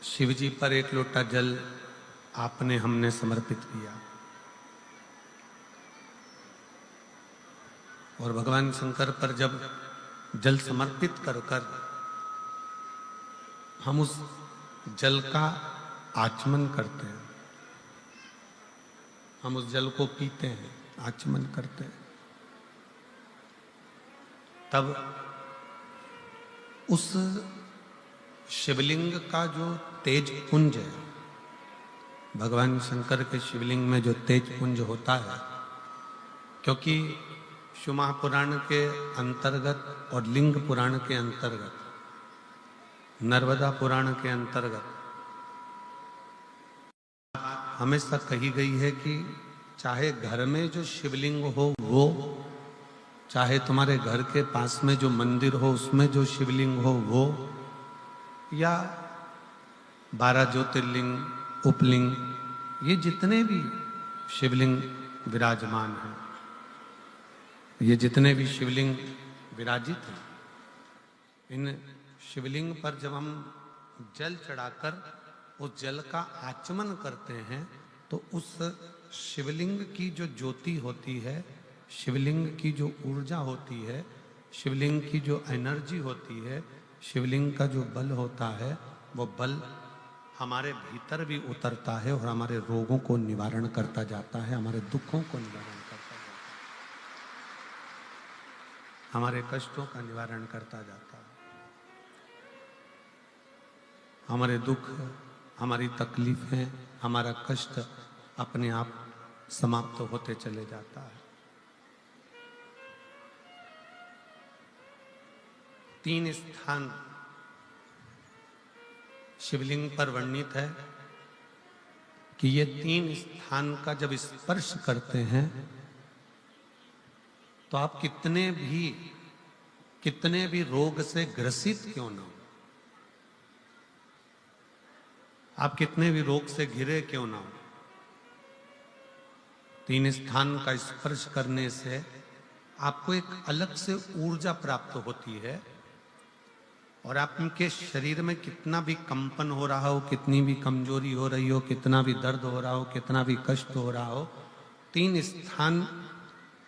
शिव जी पर एक लोटा जल आपने हमने समर्पित किया और भगवान शंकर पर जब जल समर्पित कर कर हम उस जल का आचमन करते हैं, हम उस जल को पीते हैं, आचमन करते हैं, तब उस शिवलिंग का जो तेज पुंज है, भगवान शंकर के शिवलिंग में जो तेज पुंज होता है, क्योंकि शिव महापुराण के अंतर्गत और लिंग पुराण के अंतर्गत, नर्मदा पुराण के अंतर्गत हमेशा कही गई है कि चाहे घर में जो शिवलिंग हो वो, चाहे तुम्हारे घर के पास में जो मंदिर हो उसमें जो शिवलिंग हो वो, या 12 ज्योतिर्लिंग, उपलिंग, ये जितने भी शिवलिंग विराजमान हैं, ये जितने भी शिवलिंग विराजित हैं, इन शिवलिंग पर जब हम जल चढ़ाकर उस जल का आचमन करते हैं तो उस शिवलिंग की जो ज्योति होती है, शिवलिंग की जो ऊर्जा होती है, शिवलिंग की जो एनर्जी होती है, शिवलिंग का जो बल होता है, वो बल हमारे भीतर भी उतरता है और हमारे रोगों को निवारण करता जाता है, हमारे दुखों को निवारण करता जाता है, हमारे कष्टों का निवारण करता जाता है, हमारे दुख, हमारी तकलीफें, हमारा कष्ट अपने आप समाप्त होते चले जाता है। 3 स्थान शिवलिंग पर वर्णित है कि ये 3 स्थान का जब स्पर्श करते हैं तो आप कितने भी रोग से ग्रसित क्यों ना हो, आप कितने भी रोग से घिरे क्यों ना हो, 3 स्थान का स्पर्श करने से आपको एक अलग से ऊर्जा प्राप्त होती है और आपके शरीर में कितना भी कंपन हो रहा हो, कितनी भी कमजोरी हो रही हो, कितना भी दर्द हो रहा हो, कितना भी कष्ट हो रहा हो, 3 स्थान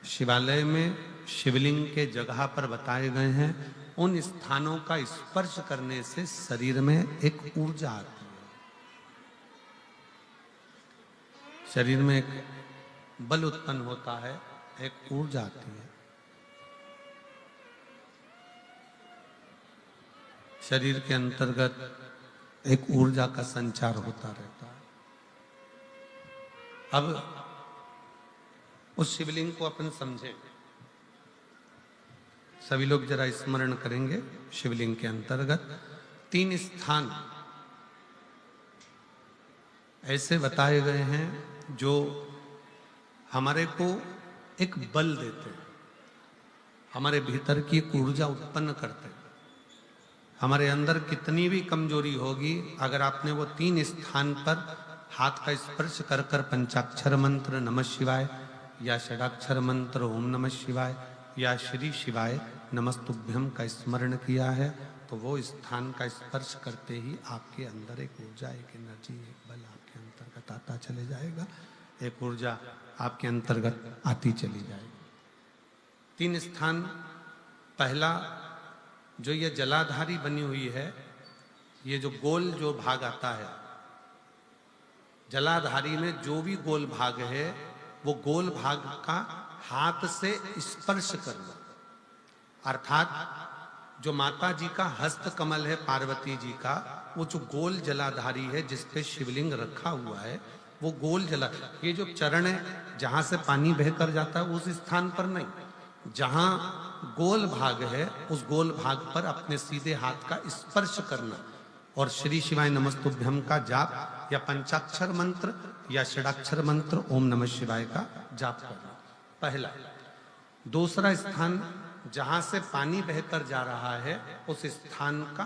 शिवालय में शिवलिंग के जगह पर बताए गए हैं। उन स्थानों का स्पर्श करने से शरीर में एक ऊर्जा आती है, शरीर में एक बल उत्पन्न होता है, एक ऊर्जा आती है, शरीर के अंतर्गत एक ऊर्जा का संचार होता रहता है। अब उस शिवलिंग को अपन समझें, सभी लोग जरा स्मरण करेंगे। शिवलिंग के अंतर्गत 3 स्थान ऐसे बताए गए हैं जो हमारे को एक बल देते हैं, हमारे भीतर की एक ऊर्जा उत्पन्न करते हैं। हमारे अंदर कितनी भी कमजोरी होगी, अगर आपने वो 3 स्थान पर हाथ का स्पर्श कर कर पंचाक्षर मंत्र नमः शिवाय या षडाक्षर मंत्र ओम नमः शिवाय या श्री शिवाय नमस्तुभ्यम का स्मरण किया है तो वो स्थान का स्पर्श करते ही आपके अंदर एक ऊर्जा, एक एनर्जी, एक बल आपके अंतर्गत आता चले जाएगा, एक ऊर्जा आपके अंतर्गत आती चली जाएगी। 3 स्थान, पहला जो ये जलाधारी बनी हुई है, ये जो गोल जो भाग आता है, जलाधारी में जो भी गोल भाग है वो गोल भाग का हाथ से स्पर्श करना, अर्थात जो माता जी का हस्त कमल है, पार्वती जी का, वो जो गोल जलाधारी है जिस पे शिवलिंग रखा हुआ है, वो गोल जला, ये जो चरण है जहां से पानी बहकर जाता है उस स्थान पर नहीं, जहां गोल भाग है उस गोल भाग पर अपने सीधे हाथ का स्पर्श करना और श्री शिवाय नमस्तुभ्यम का जाप या पंचाक्षर मंत्र या षडाक्षर मंत्र ओम नमः शिवाय का जाप करना, पहला। दूसरा स्थान, जहां से पानी बहकर जा रहा है उस स्थान का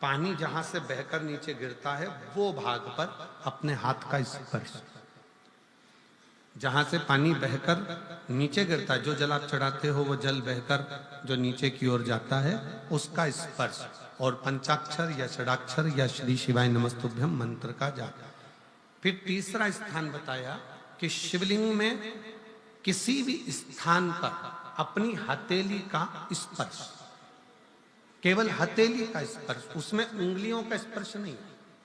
पानी जहां से बहकर नीचे गिरता है वो भाग पर अपने हाथ का स्पर्श, जहां से पानी बहकर नीचे गिरता है, जो जल आप चढ़ाते हो वो जल बहकर जो नीचे की ओर जाता है उसका स्पर्श, और पंचाक्षर या षडाक्षर या श्री शिवाय नमस्तुभ्यम मंत्र का जाप। फिर तीसरा स्थान बताया कि शिवलिंग में किसी भी स्थान पर अपनी हथेली का स्पर्श, केवल हथेली का स्पर्श, उसमें उंगलियों का स्पर्श नहीं,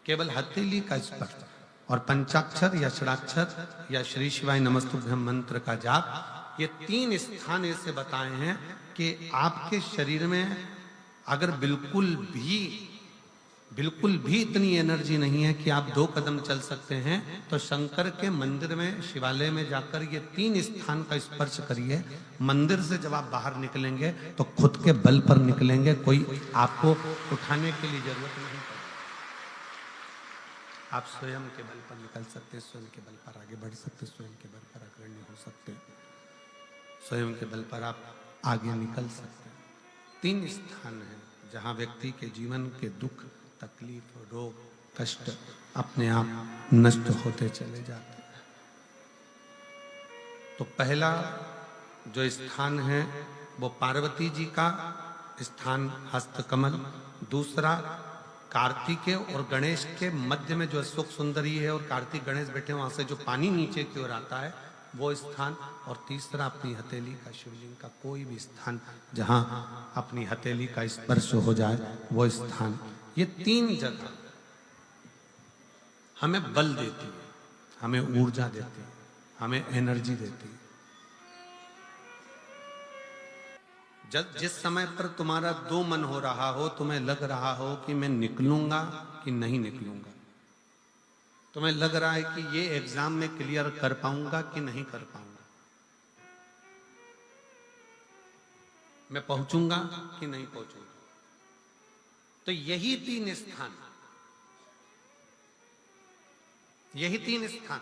केवल हथेली का स्पर्श, और पंचाक्षर या षडाक्षर या श्री शिवाय नमस्तुभ्यम मंत्र का जाप। ये 3 स्थान ऐसे बताए हैं कि आपके शरीर में अगर बिल्कुल भी इतनी एनर्जी नहीं है कि आप 2 कदम चल सकते हैं, तो शंकर के मंदिर में, शिवालय में जाकर ये 3 स्थान का स्पर्श करिए। मंदिर से जब आप बाहर निकलेंगे तो खुद के बल पर निकलेंगे, कोई आपको उठाने के लिए जरूरत नहीं पड़ेगी। आप स्वयं के बल पर निकल सकते, स्वयं के बल पर आगे बढ़ सकते, स्वयं के बल पर अग्रणी हो सकते, स्वयं के बल पर आप आगे निकल सकते हैं। 3 स्थान हैं जहां व्यक्ति के जीवन के दुख, तकलीफ, रोग, कष्ट अपने आप नष्ट होते चले जाते हैं। तो पहला जो स्थान है वो पार्वती जी का स्थान हस्तकमल, दूसरा कार्तिकेय और गणेश के मध्य में जो अशोक सुंदरी है और कार्तिक गणेश बैठे वहां से जो पानी नीचे की ओर आता है वो स्थान, और तीसरा अपनी हथेली का, शिवलिंग का कोई भी स्थान जहां अपनी हथेली का स्पर्श हो जाए वो स्थान। ये 3 जगह हमें बल देती है, हमें ऊर्जा देती है, हमें एनर्जी देती है। जब जिस समय पर तुम्हारा 2 मन हो रहा हो, तुम्हें लग रहा हो कि मैं निकलूंगा कि नहीं निकलूंगा, तुम्हें लग रहा है कि ये एग्जाम में क्लियर कर पाऊंगा कि नहीं कर पाऊंगा, मैं पहुंचूंगा कि नहीं पहुंचूंगा, तो यही 3 स्थान, यही 3 स्थान,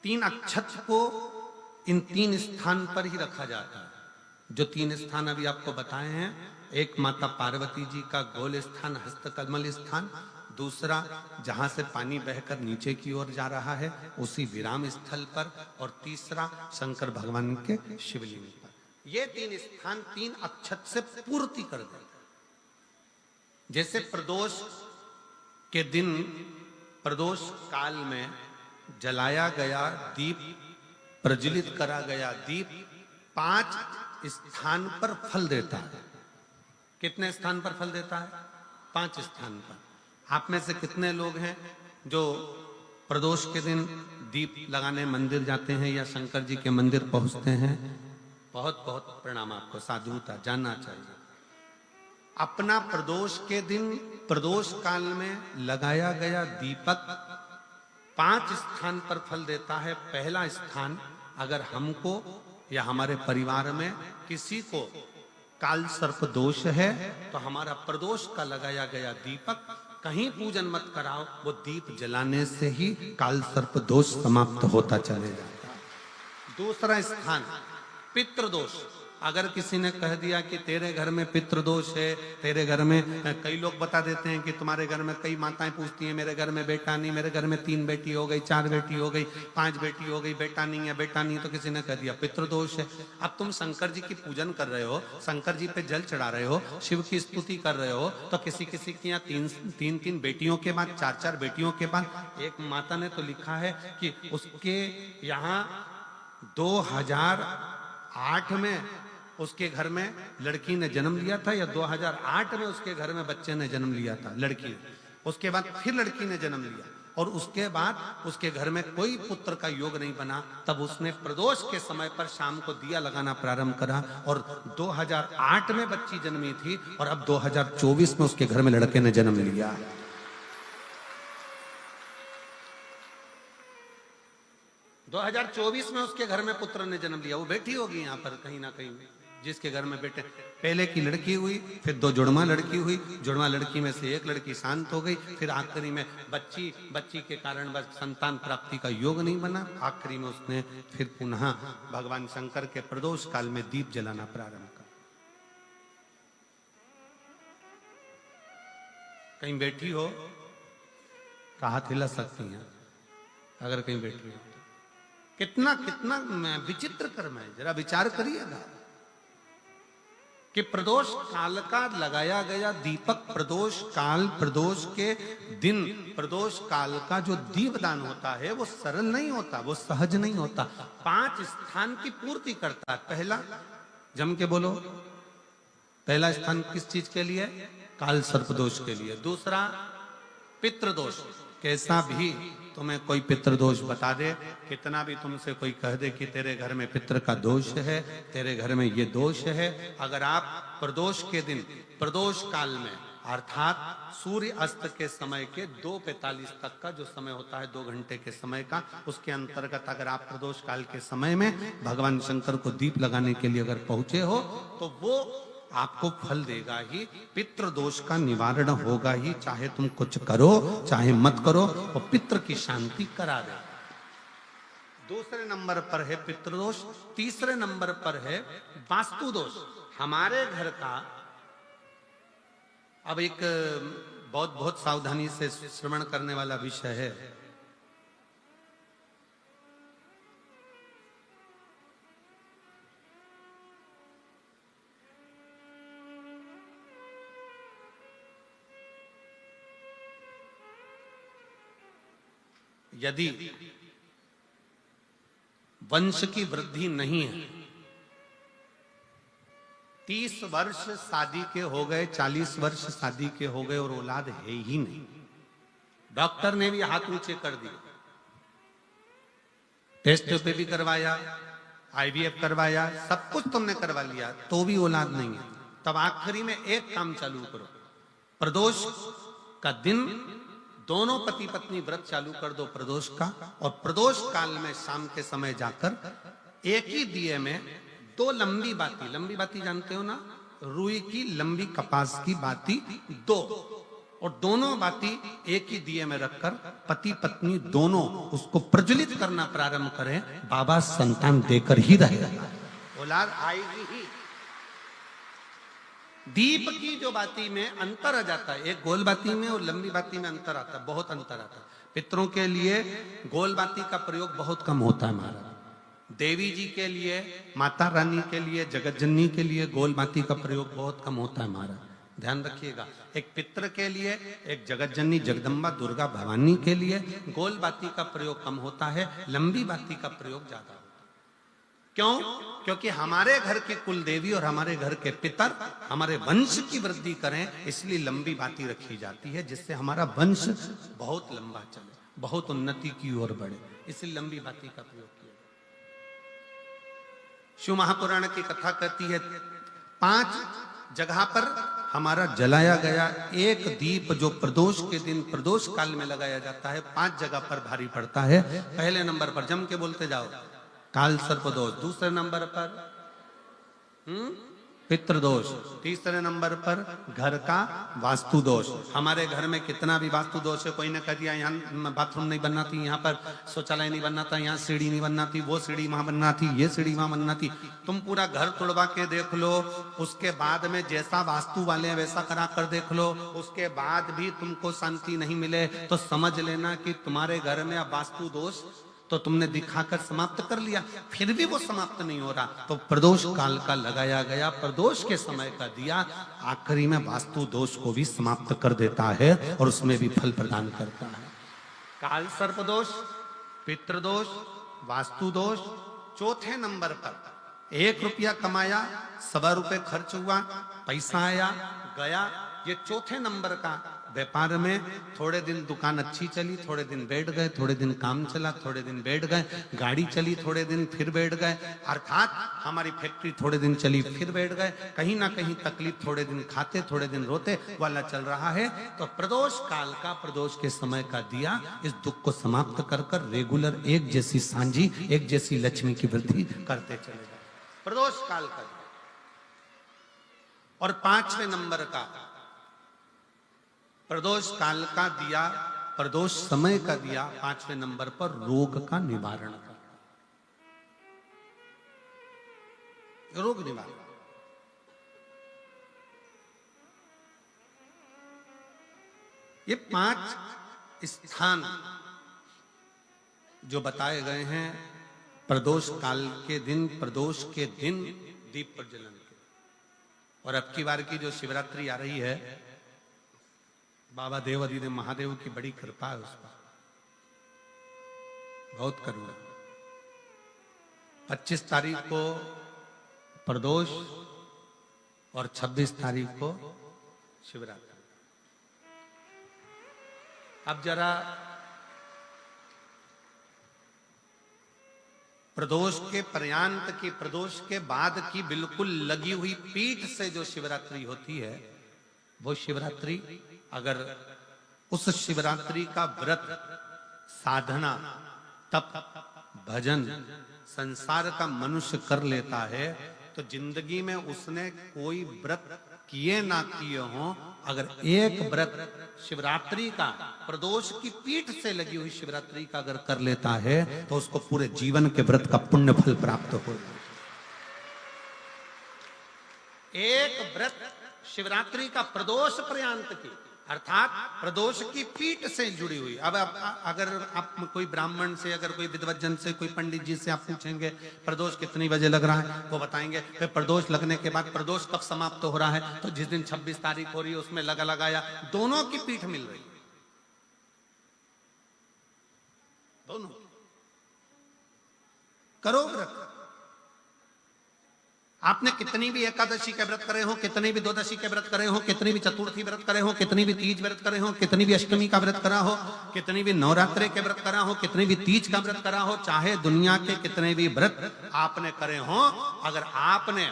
3 अक्षत को इन 3 स्थान पर ही रखा जाता है। जो 3 स्थान अभी आपको बताए हैं, एक माता पार्वती जी का गोल स्थान हस्तकमल स्थान, दूसरा जहां से पानी बहकर नीचे की ओर जा रहा है उसी विराम स्थल पर, और तीसरा शंकर भगवान के शिवलिंग पर। ये 3 स्थान 3 अक्षत से पूर्ति कर देते। जैसे प्रदोष के दिन, प्रदोष काल में जलाया गया दीप, प्रज्वलित करा गया दीप 5 स्थान पर फल देता है। कितने स्थान पर फल देता है? 5 स्थान पर। आप में से कितने लोग हैं जो प्रदोष के दिन दीप लगाने मंदिर जाते हैं या शंकर जी के मंदिर पहुंचते हैं? बहुत बहुत प्रणाम आपको, साधुता जानना चाहिए। अपना प्रदोष के दिन, प्रदोष काल में लगाया गया दीपक 5 स्थान पर फल देता है। पहला स्थान, अगर हमको या हमारे परिवार में किसी को काल सर्प दोष है तो हमारा प्रदोष का लगाया गया दीपक कहीं पूजन मत कराओ, वो दीप जलाने से ही काल सर्प दोष समाप्त होता चले जाता है। दूसरा स्थान पितृदोष। अगर किसी ने कह दिया कि तेरे घर में पितृदोष है, तेरे घर में, कई लोग बता देते हैं कि तुम्हारे घर में, कई माताएं पूछती हैं मेरे घर में बेटा नहीं, मेरे घर में 3 बेटी हो गई, 4 बेटी हो गई, 5 बेटी हो गई, बेटा नहीं है, बेटा नहीं, तो किसी ने कह दिया पितृदोष है। अब तुम शंकर जी की पूजन कर रहे हो, शंकर जी पे जल चढ़ा रहे हो, शिव की स्तुति कर रहे हो, तो किसी किसी की यहाँ 3 बेटियों के बाद, 4 बेटियों के बाद, एक माता ने तो लिखा है कि उसके यहाँ 2008 में उसके घर में लड़की ने जन्म लिया था, या 2008 में उसके घर में बच्चे ने जन्म लिया था, लड़की ने। उसके बाद फिर लड़की ने जन्म लिया, और उसके बाद उसके घर में कोई पुत्र का योग नहीं बना। तब उसने प्रदोष के समय पर शाम को दिया लगाना प्रारंभ करा, और 2008 में बच्ची जन्मी थी, और अब 2024 में उसके घर में लड़के ने जन्म लिया। 2024 में उसके घर में पुत्र ने जन्म लिया। वो बेटी होगी यहाँ पर कहीं ना कहीं, जिसके घर में बेटे। पहले की लड़की हुई, फिर 2 जुड़वा लड़की हुई, जुड़वा लड़की में से एक लड़की शांत हो गई, फिर आखिरी में बच्ची के कारण बस संतान प्राप्ति का योग नहीं बना। आखिरी में उसने फिर पुनः भगवान शंकर के प्रदोष काल में दीप जलाना प्रारंभ कर। कहीं बैठी हो तो हाथ हिला सकती हैं, अगर कहीं बैठी हो। कितना कितना विचित्र कर्म है, जरा विचार करिएगा। कि प्रदोष काल का लगाया गया दीपक, प्रदोष काल, प्रदोष के दिन, प्रदोष काल का जो दीपदान होता है वो सरल नहीं होता, वो सहज नहीं होता। 5 स्थान की पूर्ति करता है। पहला, जम के बोलो, पहला स्थान किस चीज के लिए? काल सर्पदोष के लिए। दूसरा, पितृदोष। कैसा भी तुम्हें कोई पितृदोष बता दे, कितना भी तुमसे कोई कह दे कि तेरे घर में पितृ का दोष है, तेरे घर में ये दोष है, अगर आप प्रदोष के दिन, प्रदोष काल में, अर्थात सूर्य अस्त के समय के 2:45 तक का जो समय होता है, 2 घंटे के समय का, उसके अंतर्गत अगर आप प्रदोष काल के समय में भगवान शंकर को दीप लगाने के लिए अगर पहुंचे हो तो वो आपको फल देगा ही, पितृदोष का निवारण होगा ही। चाहे तुम कुछ करो चाहे मत करो, वो पितृ की शांति करा दे। दूसरे नंबर पर है पितृदोष। तीसरे नंबर पर है वास्तु दोष। हमारे घर का, अब एक बहुत सावधानी से श्रवण करने वाला विषय है। यदि वंश की वृद्धि नहीं है, 30 वर्ष शादी के हो गए, 40 वर्ष शादी के हो गए और औलाद है ही नहीं, डॉक्टर ने भी हाथ ऊंचे कर दिए, टेस्ट पे भी करवाया, IVF करवाया, सब कुछ तुमने करवा लिया, तो भी औलाद नहीं है, तब आखिरी में एक काम चालू करो। प्रदोष का दिन दोनों पति पत्नी व्रत चालू कर दो प्रदोष का, और प्रदोष काल में शाम के समय जाकर एक ही दिए में 2 लंबी बाती जानते हो ना, रुई की लंबी कपास की बाती 2, और दोनों बाती एक ही दिए में रखकर पति पत्नी दोनों उसको प्रज्वलित करना प्रारंभ करें, बाबा संतान देकर ही रहेगा, औलाद आएगी ही। दीप की जो बाती में अंतर आ जाता है, एक गोल बाती में और लंबी बाती में अंतर आता है, बहुत अंतर आता है। पितरों के लिए गोल बाती का प्रयोग बहुत कम होता है महाराज। देवी जी के लिए, माता रानी के लिए, जगत जननी के लिए गोल बाती का प्रयोग बहुत कम होता है महाराज, ध्यान रखिएगा। एक पितर के लिए, एक जगत जननी जगदम्बा दुर्गा भवानी के लिए गोल बाती का प्रयोग कम होता है, लंबी बाती का प्रयोग ज्यादा होता है। क्यों? क्योंकि हमारे घर के कुल देवी और हमारे घर के पितर हमारे वंश की वृद्धि करें, इसलिए लंबी बाती रखी जाती है, जिससे हमारा वंश बहुत लंबा चले, बहुत उन्नति की ओर बढ़े, इसलिए लंबी बाती का प्रयोग किया। शिव महापुराण की कथा कहती है 5 जगह पर हमारा जलाया गया एक दीप जो प्रदोष के दिन प्रदोष काल में लगाया जाता है, 5 जगह पर भारी पड़ता है। पहले नंबर पर, जम के बोलते जाओ, काल सर्पदोष। दूसरे नंबर पर पितृदोष। तीसरे नंबर पर घर का वास्तु दोष। हमारे घर में कितना भी वास्तु दोष है, कोई ने कह दिया यहाँ बाथरूम नहीं बनना थी, यहाँ पर शौचालय नहीं बनना था, यहाँ सीढ़ी नहीं बनना थी, वो सीढ़ी वहां बनना थी, ये सीढ़ी वहां बनना थी, तुम पूरा घर तोड़वा के देख लो, उसके बाद में जैसा वास्तु वाले हैं वैसा करा कर देख लो, उसके बाद भी तुमको शांति नहीं मिले तो समझ लेना कि तुम्हारे घर में अब वास्तु दोष तो तुमने दिखाकर समाप्त कर लिया, फिर भी वो समाप्त नहीं हो रहा, तो प्रदोष काल का लगाया गया प्रदोष के समय का दिया आखिरी में वास्तु दोष को भी समाप्त कर देता है और उसमें भी फल प्रदान करता है। काल सर्प दोष, पितृदोष, वास्तु दोष। चौथे नंबर पर 1 रुपया कमाया, 1.25 रुपये खर्च हुआ, पैसा आया गया, ये चौथे नंबर का। व्यापार में थोड़े दिन दुकान अच्छी चली, थोड़े दिन बैठ गए, थोड़े दिन काम चला, थोड़े दिन बैठ गए, गाड़ी चली थोड़े दिन फिर बैठ गए, अर्थात हमारी फैक्ट्री थोड़े दिन चली फिर बैठ गए, कहीं ना कहीं तकलीफ, थोड़े दिन खाते थोड़े दिन रोते वाला चल रहा है। तो प्रदोष काल का, प्रदोष के समय का दिया इस दुख को समाप्त कर कर रेगुलर एक जैसी सांझी, एक जैसी लक्ष्मी की वृद्धि करते चले जाए, प्रदोष काल का। और 5वें नंबर का प्रदोष काल का दिया, प्रदोष समय का दिया 5वें नंबर पर रोग का निवारण का, रोग निवारण। ये 5 स्थान जो बताए गए हैं प्रदोष काल के दिन, प्रदोष के दिन दीप प्रज्वलन के, और अब की बार की जो शिवरात्रि आ रही है, बाबा देव आदिदेव महादेव की बड़ी कृपा है उस पर, बहुत करुणा। 25 तारीख को प्रदोष और 26 तारीख को शिवरात्रि। अब जरा प्रदोष के पर्यांत की, प्रदोष के बाद की बिल्कुल लगी हुई पीठ से जो शिवरात्रि होती है, वो शिवरात्रि अगर उस शिवरात्रि का व्रत, साधना, तप, भजन, संसार का मनुष्य कर लेता है तो जिंदगी में उसने कोई व्रत किए ना किए हो, अगर एक व्रत शिवरात्रि का, प्रदोष की पीठ से लगी हुई शिवरात्रि का अगर कर लेता है तो उसको पूरे जीवन के व्रत का पुण्य फल प्राप्त हो। एक व्रत शिवरात्रि का प्रदोष पर्यंत की, अर्थात प्रदोष की पीठ से जुड़ी हुई। अब अगर आप कोई ब्राह्मण से, अगर कोई विद्वज्जन से, कोई पंडित जी से आप पूछेंगे प्रदोष कितनी बजे लग रहा है, वो बताएंगे। फिर प्रदोष लगने के बाद प्रदोष कब समाप्त हो रहा है, तो जिस दिन 26 तारीख हो रही है उसमें लगाया, दोनों की पीठ मिल रही है, दोनों। करो व्रत। आपने कितनी भी एकादशी के व्रत करे हो, कितनी भी द्वादशी के व्रत करे हो, कितनी भी चतुर्थी व्रत करे हो, कितनी भी तीज व्रत करे हो, कितनी भी अष्टमी का व्रत करा हो, कितनी भी नवरात्रे के व्रत करा हो, कितनी भी तीज का व्रत करा हो, चाहे दुनिया के कितने भी व्रत आपने करे हो, अगर आपने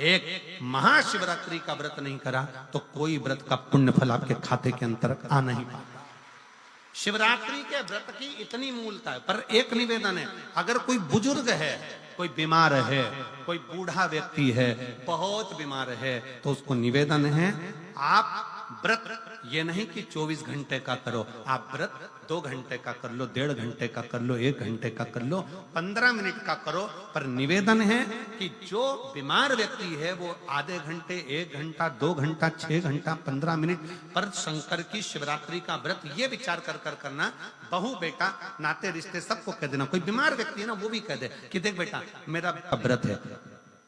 एक महाशिवरात्रि का व्रत नहीं करा तो कोई व्रत का पुण्य फल आपके खाते के अंतर्गत आ नहीं पाता। शिवरात्रि के व्रत की इतनी मूलता है। पर एक निवेदन है, अगर कोई बुजुर्ग है, कोई बीमार है, कोई बूढ़ा व्यक्ति है, बहुत बीमार है, तो उसको निवेदन है आप व्रत ये नहीं कि 24 घंटे का करो, आप व्रत 2 घंटे का कर लो, 1.5 घंटे का कर लो, 1 घंटे का कर लो, 15 मिनट का करो। पर निवेदन है कि जो बीमार व्यक्ति है वो आधे घंटे, 1 घंटा, 2 घंटा, 6 घंटा, 15 मिनट पर शंकर की शिवरात्रि का व्रत ये विचार कर करना, बहू बेटा नाते रिश्ते सबको कह देना। कोई बीमार व्यक्ति है ना, वो भी कह दे कि देख बेटा मेरा व्रत है,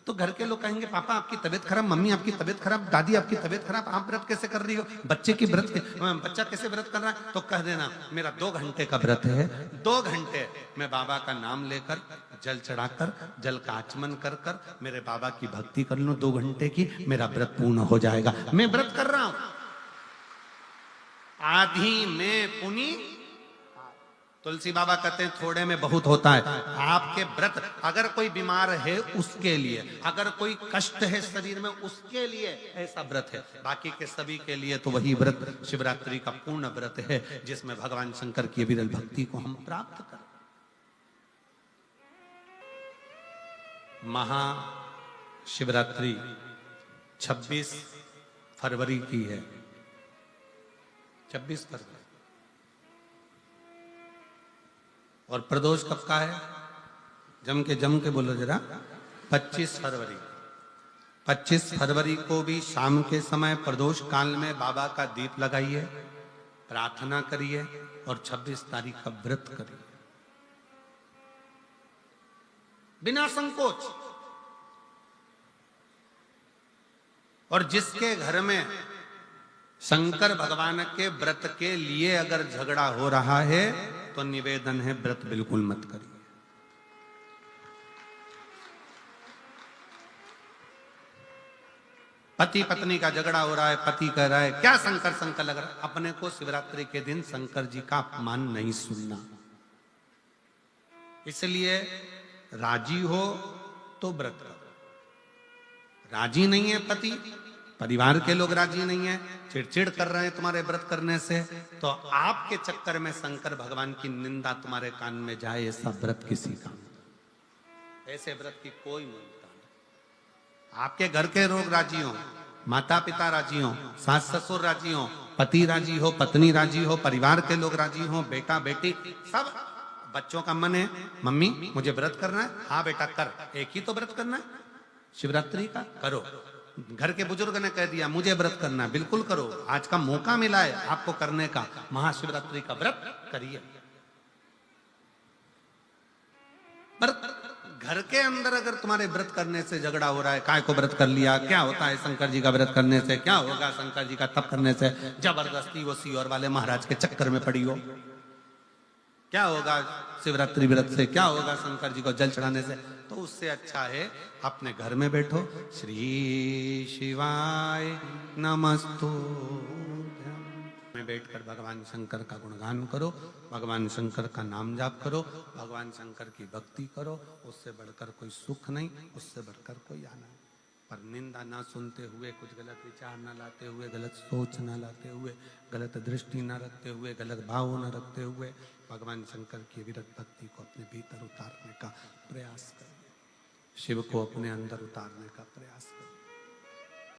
तो घर के लोग कहेंगे पापा आपकी तबीयत खराब, मम्मी आपकी तबीयत खराब, दादी आपकी तबीयत खराब, आप व्रत कैसे कर रही हो, बच्चे की व्रत, बच्चा कैसे व्रत कर रहा है, तो कह देना मेरा 2 घंटे का व्रत है, 2 घंटे मैं बाबा का नाम लेकर, जल चढ़ाकर, जल का आचमन कर कर मेरे बाबा की भक्ति कर लूं 2 घंटे की, मेरा व्रत पूर्ण हो जाएगा। मैं व्रत कर रहा हूं, आधी में पुनी। तुलसी बाबा कहते हैं थोड़े में बहुत होता है। आपके व्रत अगर कोई बीमार है उसके लिए, अगर कोई कष्ट है शरीर में उसके लिए ऐसा व्रत है, बाकी के सभी के लिए तो वही व्रत शिवरात्रि का पूर्ण व्रत है जिसमें भगवान शंकर की विरल भक्ति को हम प्राप्त करें। महाशिवरात्रि 26 फरवरी की है, 26 फरवरी। और प्रदोष कब का है, जम के बोलो जरा, 25 फरवरी। 25 फरवरी को भी शाम के समय प्रदोष काल में बाबा का दीप लगाइए, प्रार्थना करिए और 26 तारीख का व्रत करिए बिना संकोच। और जिसके घर में शंकर भगवान के व्रत के लिए अगर झगड़ा हो रहा है तो निवेदन है व्रत बिल्कुल मत करिए। पति पत्नी का झगड़ा हो रहा है, पति कह रहा है क्या शंकर शंकर लग रहा है, अपने को शिवरात्रि के दिन शंकर जी का अपमान नहीं सुनना। इसलिए राजी हो तो व्रत करो, राजी नहीं है पति, परिवार के लोग राजी नहीं है, चिड़चिड़ कर रहे हैं तुम्हारे व्रत करने से, तो आपके चक्कर में शंकर भगवान की निंदा तुम्हारे कान में जाए, ऐसा व्रत किसी का, ऐसे व्रत की कोई मूलता नहीं। आपके घर के लोग राजी हो, माता पिता राजी हो, सास ससुर राजी हो, पति राजी हो, पत्नी राजी हो, परिवार के लोग राजी हो, बेटा बेटी सब, बच्चों का मन है मम्मी मुझे व्रत करना है, हाँ बेटा कर, एक ही तो व्रत करना है शिवरात्रि का, करो। घर के बुजुर्ग ने कह दिया मुझे व्रत करना है, बिल्कुल करो, आज का मौका मिला है आपको करने का, महाशिवरात्रि का व्रत करिए। पर घर के अंदर अगर तुम्हारे व्रत करने से झगड़ा हो रहा है, काय को व्रत कर लिया, क्या होता है शंकर जी का व्रत करने से, क्या होगा शंकर जी का तप करने से, जबरदस्ती वो सीओर वाले महाराज के चक्कर में पड़ी हो, क्या होगा शिवरात्रि व्रत से, क्या होगा शंकर जी को जल चढ़ाने से, तो उससे अच्छा है अपने घर में बैठो, श्री शिवाय नमस्तु में बैठकर भगवान शंकर का गुणगान करो, भगवान शंकर का नाम जाप करो, भगवान शंकर की भक्ति करो। उससे बढ़कर कोई सुख नहीं, उससे बढ़कर कोई आनंद। पर निंदा ना सुनते हुए, कुछ गलत विचार ना लाते हुए, गलत सोच ना लाते हुए, गलत दृष्टि ना रखते हुए, गलत भाव ना रखते हुए भगवान शंकर की विरत भक्ति को अपने भीतर उतारने का प्रयास करिए, शिव को अपने अंदर उतारने का प्रयास करिए।